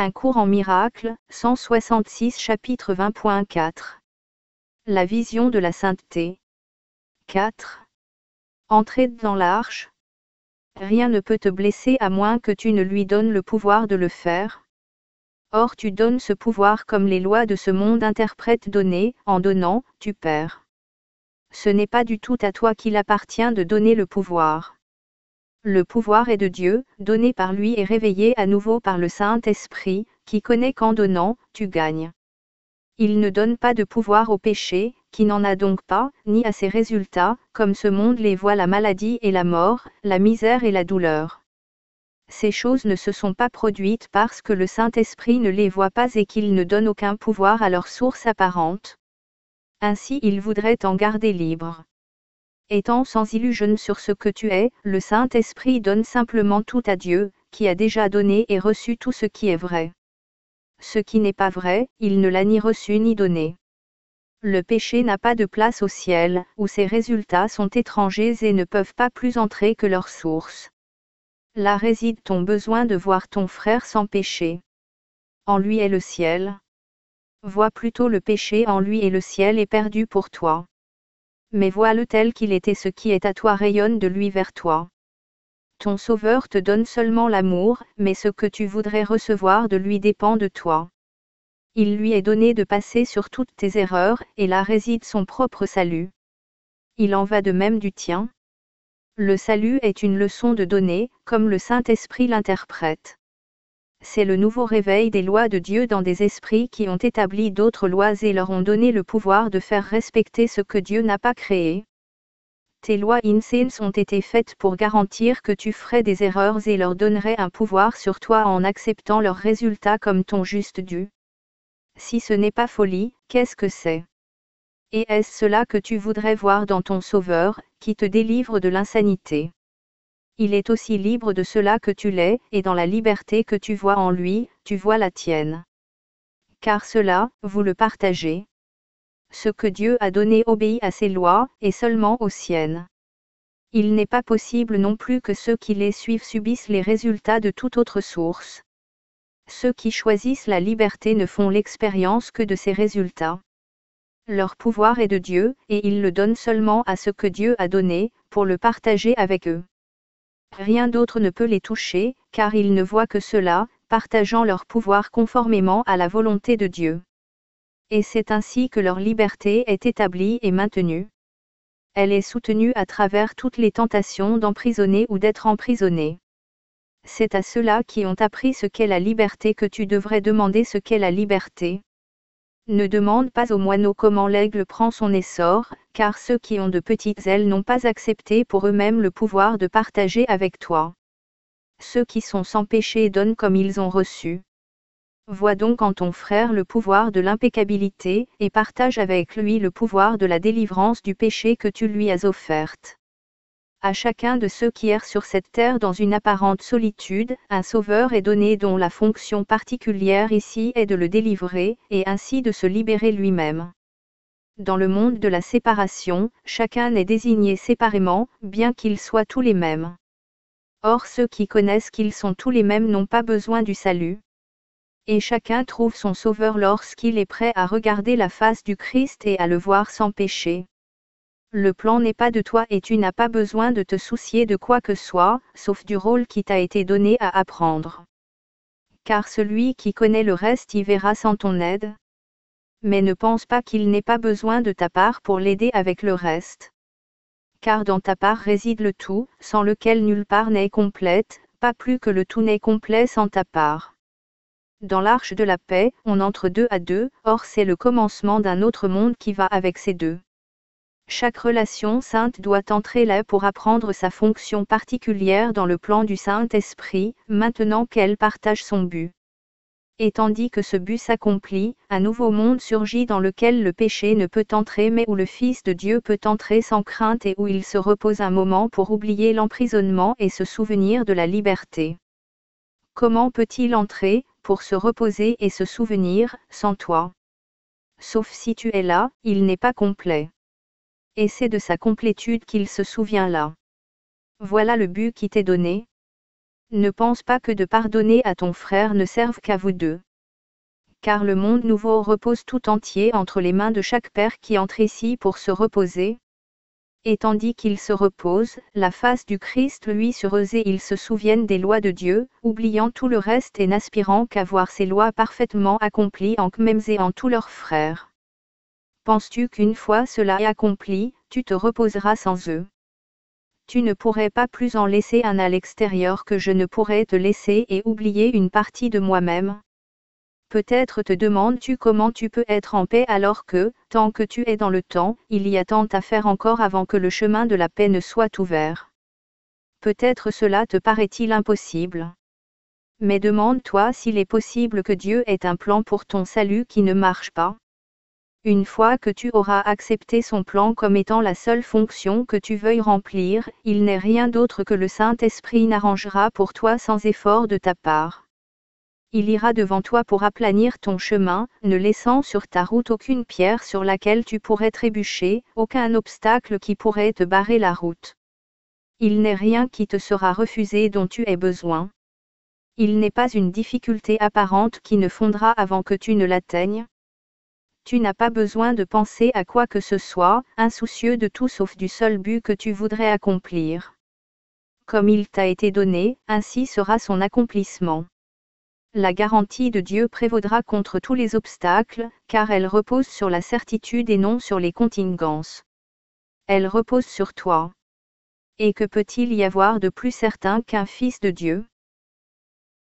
Un cours en miracles, 166 chapitre 20.4. La vision de la sainteté. 4. Entrer dans l'arche. Rien ne peut te blesser à moins que tu ne lui donnes le pouvoir de le faire. Or tu donnes ce pouvoir comme les lois de ce monde interprètent donner, en donnant, tu perds. Ce n'est pas du tout à toi qu'il appartient de donner le pouvoir. Le pouvoir est de Dieu, donné par lui et réveillé à nouveau par le Saint-Esprit, qui connaît qu'en donnant, tu gagnes. Il ne donne pas de pouvoir au péché, qui n'en a donc pas, ni à ses résultats, comme ce monde les voit, la maladie et la mort, la misère et la douleur. Ces choses ne se sont pas produites parce que le Saint-Esprit ne les voit pas et qu'il ne donne aucun pouvoir à leur source apparente. Ainsi il voudrait t'en garder libre. Étant sans illusion sur ce que tu es, le Saint-Esprit donne simplement tout à Dieu, qui a déjà donné et reçu tout ce qui est vrai. Ce qui n'est pas vrai, il ne l'a ni reçu ni donné. Le péché n'a pas de place au ciel, où ses résultats sont étrangers et ne peuvent pas plus entrer que leur source. Là réside ton besoin de voir ton frère sans péché. En lui est le ciel. Vois plutôt le péché en lui et le ciel est perdu pour toi. Mais vois-le tel qu'il est et ce qui est à toi rayonne de lui vers toi. Ton Sauveur te donne seulement l'amour, mais ce que tu voudrais recevoir de lui dépend de toi. Il lui est donné de passer sur toutes tes erreurs, et là réside son propre salut. Il en va de même du tien. Le salut est une leçon de donner, comme le Saint-Esprit l'interprète. C'est le nouveau réveil des lois de Dieu dans des esprits qui ont établi d'autres lois et leur ont donné le pouvoir de faire respecter ce que Dieu n'a pas créé. Tes lois insens ont été faites pour garantir que tu ferais des erreurs et leur donnerais un pouvoir sur toi en acceptant leurs résultats comme ton juste dû. Si ce n'est pas folie, qu'est-ce que c'est? Et est-ce cela que tu voudrais voir dans ton Sauveur, qui te délivre de l'insanité? Il est aussi libre de cela que tu l'es, et dans la liberté que tu vois en lui, tu vois la tienne. Car cela, vous le partagez. Ce que Dieu a donné obéit à ses lois, et seulement aux siennes. Il n'est pas possible non plus que ceux qui les suivent subissent les résultats de toute autre source. Ceux qui choisissent la liberté ne font l'expérience que de ses résultats. Leur pouvoir est de Dieu, et ils le donnent seulement à ce que Dieu a donné, pour le partager avec eux. Rien d'autre ne peut les toucher, car ils ne voient que cela, partageant leur pouvoir conformément à la volonté de Dieu. Et c'est ainsi que leur liberté est établie et maintenue. Elle est soutenue à travers toutes les tentations d'emprisonner ou d'être emprisonné. C'est à ceux-là qui ont appris ce qu'est la liberté que tu devrais demander ce qu'est la liberté. Ne demande pas aux moineaux comment l'aigle prend son essor, car ceux qui ont de petites ailes n'ont pas accepté pour eux-mêmes le pouvoir de partager avec toi. Ceux qui sont sans péché donnent comme ils ont reçu. Vois donc en ton frère le pouvoir de l'impeccabilité, et partage avec lui le pouvoir de la délivrance du péché que tu lui as offerte. À chacun de ceux qui errent sur cette terre dans une apparente solitude, un Sauveur est donné dont la fonction particulière ici est de le délivrer, et ainsi de se libérer lui-même. Dans le monde de la séparation, chacun est désigné séparément, bien qu'ils soient tous les mêmes. Or ceux qui connaissent qu'ils sont tous les mêmes n'ont pas besoin du salut. Et chacun trouve son Sauveur lorsqu'il est prêt à regarder la face du Christ et à le voir sans péché. Le plan n'est pas de toi et tu n'as pas besoin de te soucier de quoi que ce soit, sauf du rôle qui t'a été donné à apprendre. Car celui qui connaît le reste y verra sans ton aide. Mais ne pense pas qu'il n'ait pas besoin de ta part pour l'aider avec le reste. Car dans ta part réside le tout, sans lequel nulle part n'est complète, pas plus que le tout n'est complet sans ta part. Dans l'arche de la paix, on entre deux à deux, or c'est le commencement d'un autre monde qui va avec ces deux. Chaque relation sainte doit entrer là pour apprendre sa fonction particulière dans le plan du Saint-Esprit, maintenant qu'elle partage son but. Et tandis que ce but s'accomplit, un nouveau monde surgit dans lequel le péché ne peut entrer mais où le Fils de Dieu peut entrer sans crainte et où il se repose un moment pour oublier l'emprisonnement et se souvenir de la liberté. Comment peut-il entrer, pour se reposer et se souvenir, sans toi? Sauf si tu es là, il n'est pas complet. Et c'est de sa complétude qu'il se souvient là. Voilà le but qui t'est donné. Ne pense pas que de pardonner à ton frère ne serve qu'à vous deux. Car le monde nouveau repose tout entier entre les mains de chaque père qui entre ici pour se reposer. Et tandis qu'il se repose, la face du Christ lui sur eux et ils se souviennent des lois de Dieu, oubliant tout le reste et n'aspirant qu'à voir ces lois parfaitement accomplies en eux-mêmes et en tous leurs frères. Penses-tu qu'une fois cela est accompli, tu te reposeras sans eux? Tu ne pourrais pas plus en laisser un à l'extérieur que je ne pourrais te laisser et oublier une partie de moi-même. Peut-être te demandes-tu comment tu peux être en paix alors que, tant que tu es dans le temps, il y a tant à faire encore avant que le chemin de la paix ne soit ouvert. Peut-être cela te paraît-il impossible. Mais demande-toi s'il est possible que Dieu ait un plan pour ton salut qui ne marche pas. Une fois que tu auras accepté son plan comme étant la seule fonction que tu veuilles remplir, il n'est rien d'autre que le Saint-Esprit n'arrangera pour toi sans effort de ta part. Il ira devant toi pour aplanir ton chemin, ne laissant sur ta route aucune pierre sur laquelle tu pourrais trébucher, aucun obstacle qui pourrait te barrer la route. Il n'est rien qui te sera refusé dont tu aies besoin. Il n'est pas une difficulté apparente qui ne fondra avant que tu ne l'atteignes. Tu n'as pas besoin de penser à quoi que ce soit, insoucieux de tout sauf du seul but que tu voudrais accomplir. Comme il t'a été donné, ainsi sera son accomplissement. La garantie de Dieu prévaudra contre tous les obstacles, car elle repose sur la certitude et non sur les contingences. Elle repose sur toi. Et que peut-il y avoir de plus certain qu'un fils de Dieu?